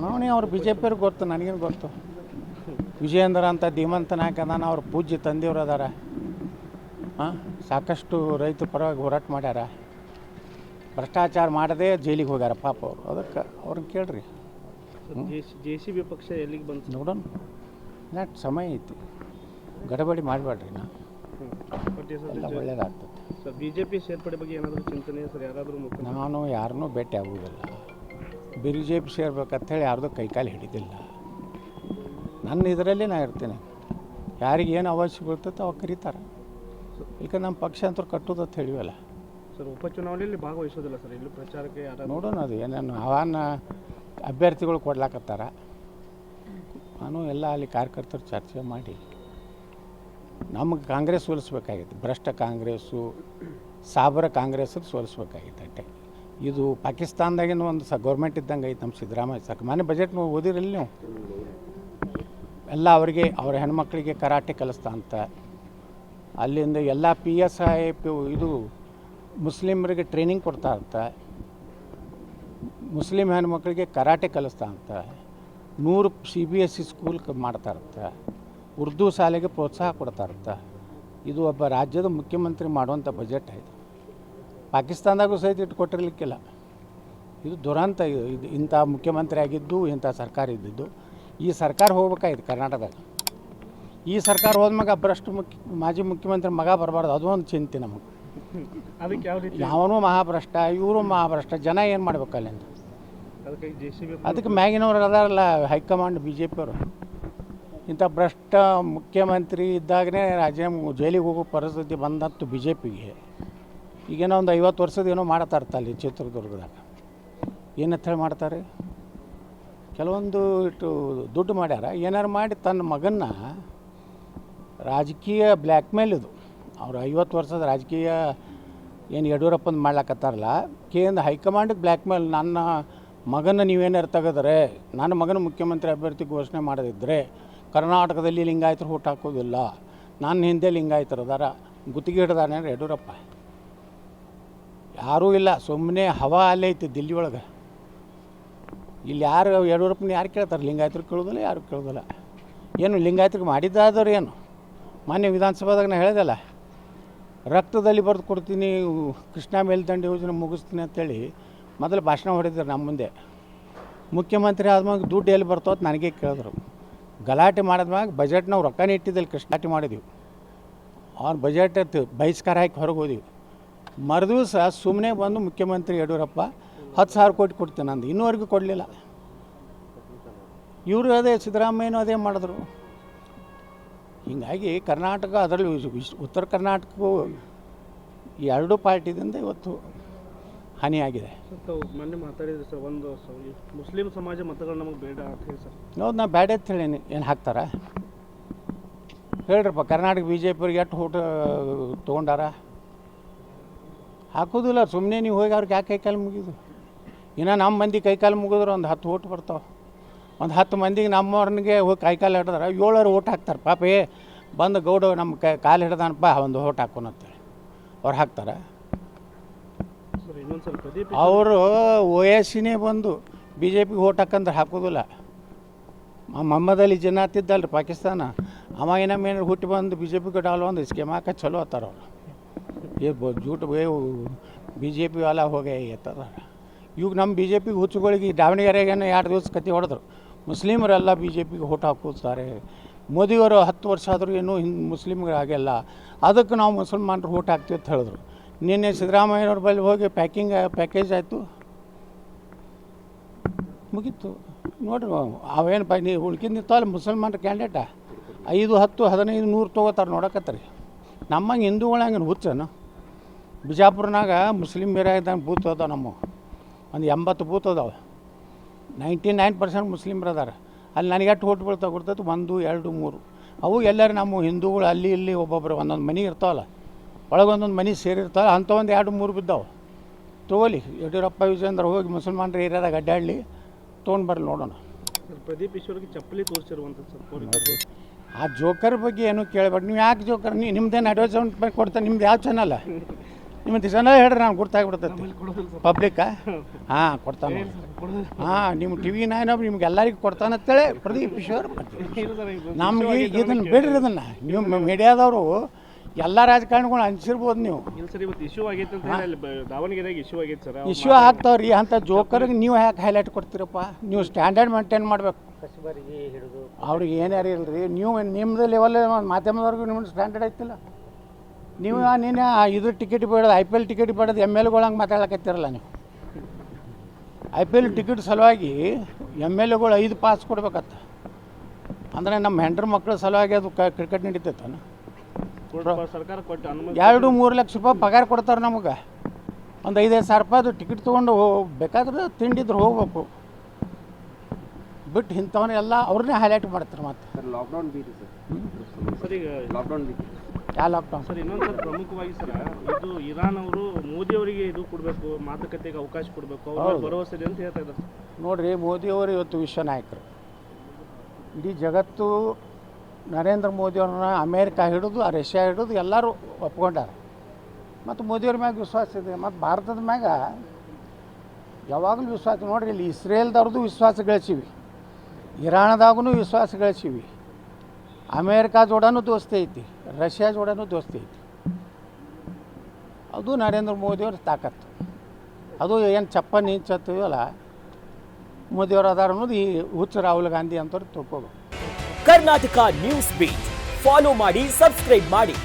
ಅವನೇ ಅವ್ರು B J ಪಿಯವ್ರಿಗೆ ಗೊತ್ತು, ನನಗೇನು ಗೊತ್ತು. ವಿಜಯೇಂದ್ರ ಅಂತ ಧೀಮಂತ ನಾಯಕ ಅದಾನ, ಅವ್ರ ಪೂಜ್ಯ ತಂದೆಯವರು ಅದಾರ. ಸಾಕಷ್ಟು ರೈತ ಪರವಾಗಿ ಹೋರಾಟ ಮಾಡ್ಯಾರ. ಭ್ರಷ್ಟಾಚಾರ ಮಾಡದೆ ಜೈಲಿಗೆ ಹೋಗ್ಯಾರ ಪಾಪ ಅವರು. ಅದಕ್ಕೆ ಅವ್ರನ್ನ ಕೇಳ್ರಿ. JCB ಪಕ್ಷ ಎಲ್ಲಿಗೆ ಬಂತು ನೋಡೋಣ, ನಾಟ್ ಸಮಯ ಐತಿ, ಗಡಬಡಿ ಮಾಡಬೇಡ್ರಿ. ಒಳ್ಳೇದಾಗ್ತದೆ ಸರ್. BJP ಸೇರ್ಪಡೆ ಬಗ್ಗೆ ಏನಾದರೂ ಚಿಂತನೆ ಸರ್? ಯಾರಾದರೂ ನಾನು ಯಾರನ್ನೂ ಭೇಟಿ ಆಗುವುದಿಲ್ಲ. BJP ಸೇರ್ಬೇಕಂತೇಳಿ ಯಾರ್ದು ಕೈಕಾಲು ಹಿಡಿದಿಲ್ಲ. ನನ್ನ ಇದರಲ್ಲಿ ನಾ ಇರ್ತೇನೆ. ಯಾರಿಗೆ ಏನು ಅವಶ್ಯ ಬೀಳ್ತೈತೆ ಅವಾಗ ಕರೀತಾರೆ. ಈಗ ನಮ್ಮ ಪಕ್ಷ ಅಂತೂ ಕಟ್ಟೋದು ಅಂತ ಹೇಳಿವಲ್ಲ ಸರ್. ಉಪಚುನಾವಣೆಯಲ್ಲಿ ಭಾಗವಹಿಸೋದಿಲ್ಲ ಸರ್ ಇಲ್ಲಿ ಪ್ರಚಾರಕ್ಕೆ? ನೋಡೋಣ, ಅದು ಏನೇನು ಆಹ್ವಾನ ಅಭ್ಯರ್ಥಿಗಳು ಕೊಡ್ಲಾಕತ್ತಾರ. ನಾನು ಎಲ್ಲ ಅಲ್ಲಿ ಕಾರ್ಯಕರ್ತರು ಚರ್ಚೆ ಮಾಡಿ ನಮಗೆ ಕಾಂಗ್ರೆಸ್ ಸೋಲಿಸ್ಬೇಕಾಗಿತ್ತು. ಭ್ರಷ್ಟ ಕಾಂಗ್ರೆಸ್ಸು, ಸಾಬರ ಕಾಂಗ್ರೆಸ್ಸಲ್ಲಿ ಸೋಲಿಸ್ಬೇಕಾಗಿತ್ತು ಅಷ್ಟೇ. ಇದು ಪಾಕಿಸ್ತಾನದಾಗಿನ ಒಂದು ಗೌರ್ಮೆಂಟ್ ಇದ್ದಂಗೆ ಐತೆ ನಮ್ಮ ಸಿದ್ದರಾಮಯ್ಯ ಸಾಕು. ಮನೆ ಬಜೆಟ್ ಓದಿರಲಿ ನೀವು ಎಲ್ಲ ಅವರಿಗೆ, ಅವರ ಹೆಣ್ಮಕ್ಳಿಗೆ ಕರಾಟೆ ಕಲಿಸ್ತಾ ಅಂತ. ಅಲ್ಲಿಂದ ಎಲ್ಲ PSI ಇದು ಮುಸ್ಲಿಮರಿಗೆ ಟ್ರೈನಿಂಗ್ ಕೊಡ್ತಾ ಅಂತ. ಮುಸ್ಲಿಂ ಹೆಣ್ಮಕ್ಳಿಗೆ ಕರಾಟೆ ಕಲಿಸ್ತಾ ಅಂತ. 100 CBSE ಸ್ಕೂಲ್ ಮಾಡ್ತಾ ಇರುತ್ತೆ. ಉರ್ದು ಶಾಲೆಗೆ ಪ್ರೋತ್ಸಾಹ ಕೊಡ್ತಾ ಇರುತ್ತೆ. ಇದು ಒಬ್ಬ ರಾಜ್ಯದ ಮುಖ್ಯಮಂತ್ರಿ ಮಾಡುವಂಥ ಬಜೆಟ್ ಆಯಿತು. ಪಾಕಿಸ್ತಾನದಾಗೂ ಸಹಿತ ಇಟ್ಟು ಕೊಟ್ಟಿರಲಿಕ್ಕಿಲ್ಲ. ಇದು ದುರಂತ. ಇದು ಇಂಥ ಮುಖ್ಯಮಂತ್ರಿ ಆಗಿದ್ದು, ಇಂಥ ಸರ್ಕಾರ ಇದ್ದಿದ್ದು. ಈ ಸರ್ಕಾರ ಹೋಗ್ಬೇಕಾಯ್ತು ಕರ್ನಾಟಕದಾಗ. ಈ ಸರ್ಕಾರ ಹೋದ್ಮಾಗ ಭ್ರಷ್ಟ ಮಾಜಿ ಮುಖ್ಯಮಂತ್ರಿ ಮಗ ಬರಬಾರ್ದು, ಅದು ಒಂದು ಚಿಂತೆ ನಮಗೆ. ಅದಕ್ಕೆ ಯಾವ ರೀತಿ? ಯಾವನೂ ಮಹಾಭ್ರಷ್ಟ, ಇವರು ಮಹಾಭ್ರಷ್ಟ. ಜನ ಏನು ಮಾಡ್ಬೇಕು ಅಲ್ಲಿಂದ? ಅದಕ್ಕೆ ಮ್ಯಾಗಿನವ್ರು ಅದಾರಲ್ಲ ಹೈಕಮಾಂಡ್ BJP ಅವರು. ಇಂಥ ಭ್ರಷ್ಟ ಮುಖ್ಯಮಂತ್ರಿ ಇದ್ದಾಗಲೇ ರಾಜ್ಯ ಜೈಲಿಗೆ ಹೋಗೋ ಪರಿಸ್ಥಿತಿ ಬಂದತ್ತು BJPಗೆ. ಈಗೇನೋ ಒಂದು 50 ವರ್ಷದ ಏನೋ ಮಾಡ್ತಾ ಇರ್ತಲ್ಲಿ ಚಿತ್ರದುರ್ಗದಾಗ. ಏನಂತ ಹೇಳಿ ಮಾಡ್ತಾರೆ? ಕೆಲವೊಂದು ಇಟ್ಟು ದುಡ್ಡು ಮಾಡ್ಯಾರ, ಏನಾರು ಮಾಡಿ ತನ್ನ ಮಗನ್ನ ರಾಜಕೀಯ ಬ್ಲ್ಯಾಕ್ ಮೇಲ್. ಇದು ಅವರು 50 ವರ್ಷದ ರಾಜಕೀಯ ಏನು ಯಡಿಯೂರಪ್ಪಂದು ಮಾಡ್ಲಾಕತ್ತಾರಲ್ಲ, ಕೇಂದ್ರ ಹೈಕಮಾಂಡಿಗೆ ಬ್ಲ್ಯಾಕ್ ಮೇಲ್. ನನ್ನ ಮಗನ ನೀವೇನಾರು ತೆಗೆದ್ರೆ, ನನ್ನ ಮಗನ ಮುಖ್ಯಮಂತ್ರಿ ಅಭ್ಯರ್ಥಿ ಘೋಷಣೆ ಮಾಡದಿದ್ದರೆ ಕರ್ನಾಟಕದಲ್ಲಿ ಲಿಂಗಾಯತರು ಓಟ್ ಹಾಕೋದಿಲ್ಲ, ನನ್ನ ಹಿಂದೆ ಲಿಂಗಾಯತರು ಅದಾರ, ಗುತ್ತಿಗೆ ಹಿಡ್ದಾನೆ ಯಡಿಯೂರಪ್ಪ. ಯಾರೂ ಇಲ್ಲ, ಸುಮ್ಮನೆ ಹವಾ ಅಲ್ಲೇ ಐತಿ ದಿಲ್ಲಿ ಒಳಗೆ. ಇಲ್ಲಿ ಯಾರು ಯಡಿಯೂರಪ್ಪನ ಯಾರು ಕೇಳ್ತಾರೆ? ಲಿಂಗಾಯತರು ಕೇಳೋದಿಲ್ಲ, ಯಾರು ಕೇಳೋದಿಲ್ಲ. ಏನು ಲಿಂಗಾಯತರಿಗೆ ಮಾಡಿದ್ದಾದವ್ರು ಏನು? ಮಾನ್ಯ ವಿಧಾನಸಭಾದಾಗ ನಾನು ಹೇಳಿದಲ್ಲ, ರಕ್ತದಲ್ಲಿ ಬರೆದು ಕೊಡ್ತೀನಿ, ಕೃಷ್ಣಾ ಮೇಲ್ದಂಡೆ ಯೋಜನೆ ಮುಗಿಸ್ತೀನಿ ಅಂತೇಳಿ ಮೊದಲು ಭಾಷಣ ಹೊಡೆದ್ರು ನಮ್ಮ ಮುಂದೆ. ಮುಖ್ಯಮಂತ್ರಿ ಆದ್ಮಾಗ ದುಡ್ಡು ಎಲ್ಲಿ ಬರ್ತೋದು ನನಗೆ ಕೇಳಿದ್ರು. ಗಲಾಟೆ ಮಾಡಿದ್ಮ್ಯಾಗ ಬಜೆಟ್ ನಾವು ರೊಕ್ಕನೇ ಇಟ್ಟಿದ್ದಲ್ಲಿ ಗಲಾಟೆ ಮಾಡಿದ್ವಿ. ಅವ್ನು ಬಜೆಟ್ ಬಹಿಷ್ಕಾರ ಹಾಕಿ ಹೊರಗೆ ಹೋದಿವಿ. ಮರುದಿವಸ ಸುಮ್ಮನೆ ಬಂದು ಮುಖ್ಯಮಂತ್ರಿ ಯಡಿಯೂರಪ್ಪ 10,000 ಕೋಟಿ ಕೊಡ್ತೀನಿ ಅಂದು, ಇನ್ನೂವರೆಗೂ ಕೊಡಲಿಲ್ಲ. ಇವರು ಅದೇ ಸಿದ್ದರಾಮಯ್ಯನೂ ಅದೇ ಮಾಡಿದ್ರು. ಹೀಗಾಗಿ ಕರ್ನಾಟಕ, ಅದರಲ್ಲಿ ಉತ್ತರ ಕರ್ನಾಟಕಕ್ಕೂ ಈ ಎರಡೂ ಪಾರ್ಟಿದಿಂದ ಇವತ್ತು ಹಾನಿಯಾಗಿದೆ. ಮೊನ್ನೆ ಮಾತಾಡಿದ್ರೆ ಸರ್, ಒಂದು ಮುಸ್ಲಿಂ ಸಮಾಜ ಮತಗಳು ನಮಗೆ ಬೇಡ ಅಂತ ಹೇಳಿ ಸರ್. ಹೌದು, ನಾ ಬೇಡ ಅಂತ ಹೇಳೀನಿ. ಏನು ಹಾಕ್ತಾರ ಹೇಳ್ರಪ್ಪ? ಕರ್ನಾಟಕ BJPಯವ್ರಿಗೆ ಎಷ್ಟು ಓಟ್ ತೊಗೊಂಡಾರ? ಹಾಕೋದಿಲ್ಲ. ಸುಮ್ಮನೆ ನೀವು ಹೋಗಿ ಅವ್ರಿಗೆ ಯಾಕೆ ಕೈಕಾಲು ಮುಗಿದು? ಇನ್ನು ನಮ್ಮ ಮಂದಿ ಕೈಕಾಲು ಮುಗಿದ್ರೆ ಒಂದು 10 ಓಟ್ ಬರ್ತಾವೆ. ಒಂದು 10 ಮಂದಿಗೆ ನಮ್ಮವ್ರನಿಗೆ ಹೋಗಿ ಕೈಕಾಲು ಹಿಡಿದ್ರೆ 7 ಓಟ್ ಹಾಕ್ತಾರೆ. ಪಾಪ ಬಂದು ಗೌಡ ನಮ್ಮ ಕಾಲು ಹಿಡ್ದಾನಪ್ಪ, ಒಂದು ಓಟ್ ಹಾಕೋನಂತೇಳಿ ಅವ್ರು ಹಾಕ್ತಾರೆ. ಅವರು OSCನೇ ಬಂದು BJPಗೆ ಓಟ್ ಹಾಕಂದ್ರೆ ಹಾಕೋದಿಲ್ಲ. ಮೊಹಮ್ಮದ್ ಅಲಿ ಜಿನ್ನಾತ್ ಇದ್ದಲ್ರಿ ಪಾಕಿಸ್ತಾನ, ಅವ ಏನೇನು ಹುಟ್ಟಿ ಬಂದು BJPಗೆ ಡಾಲ್ ಒಂದು ಸ್ಕೀಮ್ ಹಾಕ ಚಲೋ ಅತ್ತಾರ ಅವರು. ಜೂಟ್ BJP ವಾಲ ಹೋಗಿ ಎತ್ತದ. ಇವಾಗ ನಮ್ಮ BJPಗೆ ಹುಚ್ಚುಗಳಿಗೆ ದಾವಣಗೆರೆಗೇನು 2 ದಿವಸ ಕತ್ತಿ ಹೊಡೆದ್ರು. ಮುಸ್ಲಿಮರೆಲ್ಲ BJPಗೆ ಓಟ್ ಹಾಕೋತಾರೆ. ಮೋದಿಯವರು 10 ವರ್ಷ ಆದರೂ ಇನ್ನೂ ಮುಸ್ಲಿಮ್ಗಳಾಗೆಲ್ಲ, ಅದಕ್ಕೆ ನಾವು ಮುಸಲ್ಮಾನರು ಓಟ್ ಹಾಕ್ತೀವಿ ಅಂತ ಹೇಳಿದ್ರು. ನಿನ್ನೆ ಸಿದ್ದರಾಮಯ್ಯವ್ರ ಬಳಿ ಹೋಗಿ ಪ್ಯಾಕೇಜ್ ಆಯಿತು, ಮುಗೀತು. ನೋಡ್ರಿ ಅವೇನಪ್ಪ, ನೀವು ಉಳ್ಕಿಂದಿರ್ತಾವಲ್ಲ ಮುಸಲ್ಮಾನರ ಕ್ಯಾಂಡಿಡೇಟ 5, 10, 15, 100 ತೊಗೋತಾರೆ. ನೋಡಕತ್ತಾರೆ ನಮ್ಮಂಗೆ ಹಿಂದೂಗಳಂಗೆ ಹುಚ್ಚನು. ಬಿಜಾಪುರನಾಗ ಮುಸ್ಲಿಮ್ ಏರಿಯಾದಾಗ ಬೂತ್ ಅದಾವೆ, ನಮ್ಮ ಒಂದು 80 ಬೂತ್ ಅದಾವೆ. 99% ಮುಸ್ಲಿಮ್ರು ಅದಾರ. ಅಲ್ಲಿ ನನಗೆ ಎಷ್ಟು ಓಟ್ ಬೀಳ್ತಾ ಕೊಡ್ತೈತೆ? 1, 2, 3. ಅವು ಎಲ್ಲರೂ ನಮ್ಮ ಹಿಂದೂಗಳು ಅಲ್ಲಿ ಇಲ್ಲಿ ಒಬ್ಬೊಬ್ಬರು ಒಂದೊಂದು ಮನೆ ಇರ್ತಾವಲ್ಲ, ಒಳಗೊಂದೊಂದು ಮನೆ ಸೇರಿರ್ತಾವೆ. ಅಂಥ ಒಂದು 2, 3 ಬಿದ್ದಾವೆ. ತೊಗೊಲಿ, ಯಡಿಯೂರಪ್ಪ ವಿಜೇಂದ್ರ ಹೋಗಿ ಮುಸಲ್ಮಾನರ ಏರಿಯಾದಾಗ ಅಡ್ಡಾಡಲಿ, ತೊಗೊಂಡು ಬರಲಿ, ನೋಡೋಣ. ಪ್ರದೀಪ್ ಈಶ್ವರ್ಗೆ ಚಪ್ಪಲಿ ತೋರಿಸಿರುವಂಥದ್ದು ಆ ಜೋಕರ್ ಬಗ್ಗೆ ಏನೂ ಕೇಳಬೇಡಿ ನೀವು. ಯಾಕೆ ಜೋಕರ್? ನಿಮ್ದೇನು ಅಡ್ವರ್ಟೈಸ್ಮೆಂಟ್ ಕೊಡ್ತಾರೆ? ನಿಮ್ದು ಯಾವ ಚಾನಲ್? ನಿಮ್ಮ ಜನ ಹೇಳ್ರಿ ನಾನು ಗುರ್ತಾಗ್ಬಿಡ್ತೈತಿ ನಮ್ಮಲ್ಲಿ ಕೊಡೋದಿಲ್ಲ ಸರ್ ಪಬ್ಲಿಕ್ಕಾ ಹಾಂ ಕೊಡ್ತಾನೆ ಕೊಡೋದಿಲ್ಲ ಹಾಂ ನಿಮ್ಮ ಟಿ ವಿ ನೈನೊಬ್ರು ನಿಮ್ಗೆ ಎಲ್ಲರಿಗೂ ಕೊಡ್ತಾನಂತೇಳಿ ಪ್ರದೀಪ್ ಈಶ್ವರ್ ಇಲ್ಲ ಸರ್ ಇದು ನಮ್ಗೆ ಇದನ್ನು ಬಿಡ್ರಿ ಇದನ್ನು ನೀವು ಮೀಡಿಯಾದವರು ಎಲ್ಲ ರಾಜಕಾರಣಿಗಳು ಹಂಚಿರ್ಬೋದು ನೀವು ಇಲ್ಲ ಸರ್ ಇವತ್ತು ಇಶ್ಯೂ ಆಗೈತೆ ಅಂತ ಹೇಳಿ ಅಲ್ಲಿ ದಾವಣಗೆರೆಗೆ ಇಶ್ಯೂ ಆಗೈತೆ ಸರ್ ಇಶ್ಯೂ ಆಗ್ತಾವ್ರಿ ಅಂಥ ಜೋಕರ್ಗೆ ನೀವು ಯಾಕೆ ಹೈಲೈಟ್ ಕೊಡ್ತೀರಪ್ಪ ನೀವು ಸ್ಟ್ಯಾಂಡರ್ಡ್ ಮೇಂಟೈನ್ ಮಾಡಬೇಕು ಅವ್ರಿಗೆ ಏನ್ಯಾರು ಇಲ್ರಿ ನೀವು ನಿಮ್ಮದು ಲೆವೆಲ್ ಮಾಧ್ಯಮದವ್ರಿಗೂ ನಿಮ್ದು ಸ್ಟ್ಯಾಂಡರ್ಡ್ ಐತಿಲ್ಲ ನೀವು ನೀನು ಇದು ಟಿಕೆಟ್ ಬೇಡೋದು IPL ಟಿಕೆಟ್ ಬೇಡೋದು MLAಗಳು ಹಂಗೆ ಮಾತಾಡಕತ್ತಿರಲ್ಲ ನೀವು IPL ಟಿಕೆಟ್ ಸಲುವಾಗಿ MLAಗಳು 5 ಪಾಸ್ ಕೊಡ್ಬೇಕತ್ತ ಅಂದರೆ ನಮ್ಮ ಹೆಂಡ್ರ ಮಕ್ಕಳ ಸಲುವಾಗಿ ಅದು ಕ್ರಿಕೆಟ್ ನಡೀತೈತಾನ ಸರ್ಕಾರ ಕೊಟ್ಟು ಅನುಮತಿ 2-3 ಲಕ್ಷ ರೂಪಾಯಿ ಪಗಾರ ಕೊಡ್ತಾರೆ ನಮಗೆ ಒಂದು 5-5 ಸಾವಿರ ರೂಪಾಯಿದು ಟಿಕೆಟ್ ತೊಗೊಂಡು ಬೇಕಾದ್ರೆ ತಿಂಡಿದ್ರು ಹೋಗ್ಬೇಕು ಬಿಟ್ಟು ಇಂಥವನ್ನೆಲ್ಲ ಅವ್ರನ್ನೇ ಹೈಲೈಟ್ ಮಾಡ್ತಾರೆ ಮತ್ತೆ ಸರ್ ಲಾಕ್ಡೌನ್ ಬೀರಿ ಸರ್ ಈಗ ಲಾಕ್ಡೌನ್ ಬೀರಿ ಯಾವ ಲಾಕ್ಡೌನ್ ಸರ್ ಇನ್ನೊಂದು ಸರ್ ಪ್ರಮುಖವಾಗಿ ಸರ್ ಇದು ಇರಾನ್ ಅವರು ಮೋದಿಯವರಿಗೆ ಇದು ಕೊಡಬೇಕು ಮಾತುಕತೆಗೆ ಅವಕಾಶ ಕೊಡಬೇಕು ಅವ್ರ ಭರವಸೆ ಇದೆ ಅಂತ ಹೇಳ್ತಾ ಇದ್ದಾರೆ ನೋಡಿರಿ ಮೋದಿಯವರು ಇವತ್ತು ವಿಶ್ವ ನಾಯಕರು ಇಡೀ ಜಗತ್ತು ನರೇಂದ್ರ ಮೋದಿಯವ್ರನ್ನ ಅಮೇರಿಕಾ ಹಿಡಿದು ರಷ್ಯಾ ಹಿಡಿದು ಎಲ್ಲರೂ ಒಪ್ಕೊಂಡಾರ ಮತ್ತು ಮೋದಿಯವ್ರ ಮ್ಯಾಗ ವಿಶ್ವಾಸ ಇದೆ ಮತ್ತು ಭಾರತದ ಮ್ಯಾಗ ಯಾವಾಗಲೂ ವಿಶ್ವಾಸ ನೋಡಿರಿ ಇಲ್ಲಿ ಇಸ್ರೇಲ್ದವ್ರದ್ದು ವಿಶ್ವಾಸ ಗಳಿಸೀವಿ ಇರಾನ್ದಾಗೂ ವಿಶ್ವಾಸ ಗಳಿಸೀವಿ ಅಮೇರಿಕಾ ಜೋಡನೂ ದೋಸ್ತಿ ಐತಿ ರಷ್ಯಾ ಜೋಡನೂ ದೋಸ್ತಿ ಐತಿ ಅದು ನರೇಂದ್ರ ಮೋದಿಯವ್ರ ತಾಕತ್ತು ಅದು ಏನು ಚಪ್ಪನ್ ಇಂಚತ್ತೀವಲ್ಲ ಮೋದಿಯವ್ರು ಅದಾರ ಅನ್ನೋದು ಈ ಹುಚ್ಚ ರಾಹುಲ್ ಗಾಂಧಿ ಅಂತವ್ರು ತಿಳ್ಕೋಬೇಕು. ಕರ್ನಾಟಕ ನ್ಯೂಸ್ ಬೀಟ್ ಫಾಲೋ ಮಾಡಿ, ಸಬ್ಸ್ಕ್ರೈಬ್ ಮಾಡಿ.